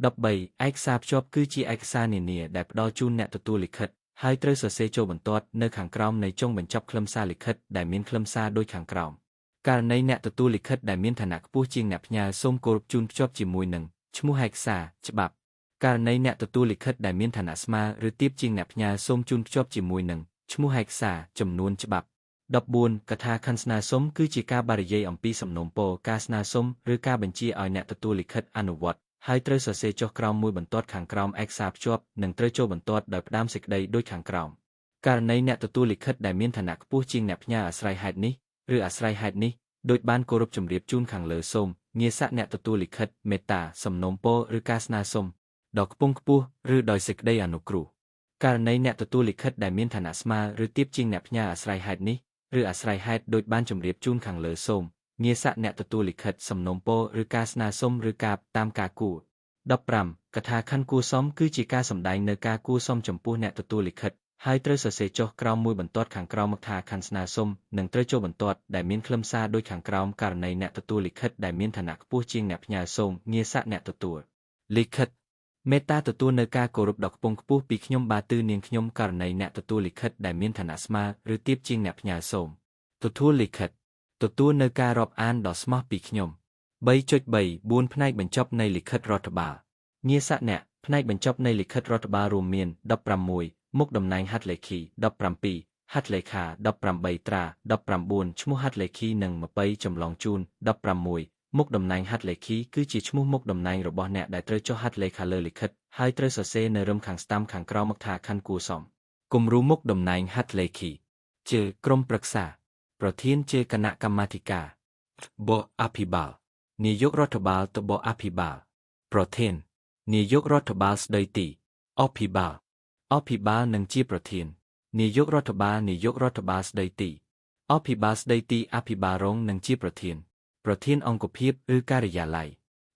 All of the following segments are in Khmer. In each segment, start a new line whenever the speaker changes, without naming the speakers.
13ឯកសារភ្ជាប់គឺជាឯកសារនានាដែលផ្ដល់ជូនអ្នកទទួលលិខិតហើយត្រូវសរសេរចូលបន្ទាត់នៅខាងក្រោមនៃចុងបញ្ចប់ខ្លឹមសារលិខិតដែលមានខ្លឹមសារដូចខាងក្រោមករណីអ្នកទទួលលិខិតដែលមានឋានៈខ្ពស់ជាងអ្នកផ្ញើសូមគោរពជូនភ្ជាប់ជាមួយនឹងឈ្មោះឯកសារច្បាប់ករណីអ្នកទទួលលិខិតដែលមានឋានៈស្មើឬទាបជាងអ្នកផ្ញើសូមជូនភ្ជាប់ជាមួយនឹងឈ្មោះឯកសារចំនួនច្បាប់14កថាខណ្ឌស្នើសុំគឺជាការបរិយាយអំពីសំណូមពរការស្នើសុំឬការបញ្ជាឲ្យអ្នកទទួលលិខិតអនុវត្តហើយត្រូវសរសេរចុះក្រោមមួយបន្ទាត់ខាងក្រោមឯកសារភ្ជាប់និងត្រូវចូលបន្ទាត់ដោយផ្ដើមសេចក្តីដូចខាងក្រោមករណីអ្នកទទួលលិខិតដែលមានឋានៈខ្ពស់ជាងអ្នកផ្ញើអាស្រ័យហេតុនេះឬអាស្រ័យហេតុនេះដោយបានគោរពជម្រាបជូនខាងលើសូមងារស័ក្តិអ្នកទទួលលិខិតមេត្តាសំណូមពរឬការស្នើសុំដ៏ខ្ពង់ខ្ពស់ឬដោយសេចក្តីអនុគ្រោះករណីអ្នកទទួលលិខិតដែលមានឋានៈស្មើឬទាបជាងអ្នកផ្ញើអាស្រ័យហេតុនេះឬអាស្រ័យហេតុដោយបានជម្រាបជូនខាងលើសូមងារស័ក្តិអ្នកទទួលលិខិតសំណូមពរឬការស្នើសុំឬការតាមការគួរ15កថាខណ្ឌគួរសមគឺជាការសម្ដែងនៅការគួរសមចំពោះអ្នកទទួលលិខិតហើយត្រូវសរសេរចុះក្រោមមួយបន្ទាត់ខាងក្រោមកថាខណ្ឌស្នើសុំនិងត្រូវចូលបន្ទាត់ដែលមានខ្លឹមសារដូចខាងក្រោមករណីអ្នកទទួលលិខិតដែលមានឋានៈខ្ពស់ជាងអ្នកផ្ញើសូមងារស័ក្តិអ្នកទទួលលិខិតមេត្តាទទួលនៅការគោរពដ៏ខ្ពង់ខ្ពស់ពីខ្ញុំបាទទឺនាងខ្ញុំករណីអ្នកទទួលលិខិតដែលមានឋានៈស្មើឬទាបជាងអ្នកផ្ញើសូមទទួលលិខិតទទួលនៅការរាប់អានដ៏ស្មោះពីខ្ញុំ 3.34 ផ្នែកបញ្ចប់នៃលិខិតរដ្ឋបាលងារស័ក្តិអ្នកផ្នែកបញ្ចប់នៃលិខិតរដ្ឋបាលរួមមាន16មុខតំណែងហត្ថលេខី17ហត្ថលេខា18ត្រា19ឈ្មោះហត្ថលេខីនិង20ចម្លងជូន16មុខតំណែងហត្ថលេខីគឺជាឈ្មោះមុខតំណែងរបស់អ្នកដែលត្រូវចុះហត្ថលេខាលើលិខិតហើយត្រូវសរសេរនៅរឹមខាងស្ដាំខាងក្រោមមកថាខណ្ឌគួរសមគំរូមុខតំណែងហត្ថលេខីជាក្រុមប្រឹក្សាប្រធានជាគណៈកម្មាធិការបអភិបាលនាយករដ្ឋបាលតបអភិបាលប្រធាននាយករដ្ឋបាលស្ដីទីអភិបាលនឹងជាប្រធាននាយករដ្ឋបាលស្ដីទីអភិបាលស្ដីទីអភិបាលរងនឹងជាប្រធានអង្គភាពឬការិយាល័យ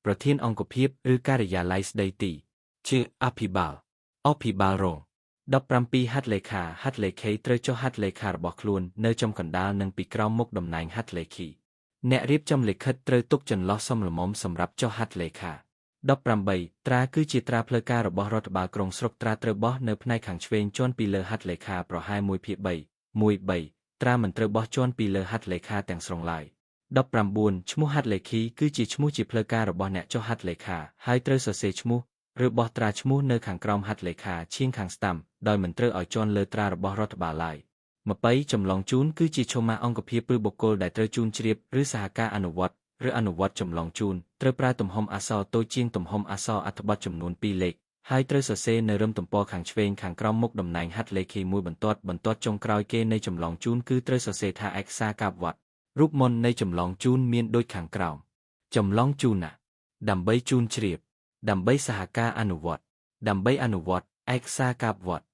ប្រធានអង្គភាពឬការិយាល័យស្ដីទីជាអភិបាលរង17ហត្ថលេខីត្រូវចុះហត្ថលេខារបស់ខ្លួននៅចំកណ្ដាលនិងពីក្រោមមុខតំណែងហត្ថលេខីអ្នករៀបចំលិខិតត្រូវទុកចន្លោះសមល្មមសម្រាប់ចុះហត្ថលេខា18ត្រាគឺជាត្រាផ្លូវការរបស់រដ្ឋបាលក្រុងស្រុកត្រាត្រូវបោះនៅផ្នែកខាងឆ្វេងជាន់ពីលើហត្ថលេខាប្រហែល 1/3 ត្រាមិនត្រូវបោះជាន់ពីលើហត្ថលេខាទាំងស្រុងឡើយ19ឈ្មោះហត្ថលេខីគឺជាឈ្មោះជាផ្លូវការរបស់អ្នកចុះហត្ថលេខាហើយត្រូវសរសេរឈ្មោះឬបោះត្រាឈ្មោះនៅខាងក្រោមហត្ថលេខាឈៀងខាងស្ដាំដោយមិនត្រូវឲ្យជាន់លើត្រារបស់រដ្ឋបាលឡើយ20ចម្លងជូនគឺជាឈុំម៉ាអង្គភាពឬបុគ្គលដែលត្រូវជូនជ្រាបឬសហការអនុវត្តចម្លងជូនត្រូវប្រើទំហំអក្សរតូចជាងទំហំអក្សរអត្ថបទចំនួន2លេខហើយត្រូវសរសេរនៅរឹមទំព័រខាងឆ្វេងខាងក្រោមមុខតំណែងហត្ថលេខីមួយបន្ទាត់ចុងក្រោយគេនៃចម្លងជូនគឺត្រូវសរសេរថាឯកសារកាបវត្តរូបមន្តនៃចម្លងជូនមានដូចខាងក្រោមចម្លងជូនណាដើម្បីជូនជ្រាបដើម្បីសហការអនុវត្តដើម្បីអនុវត្តឯកសារកាបវត្ត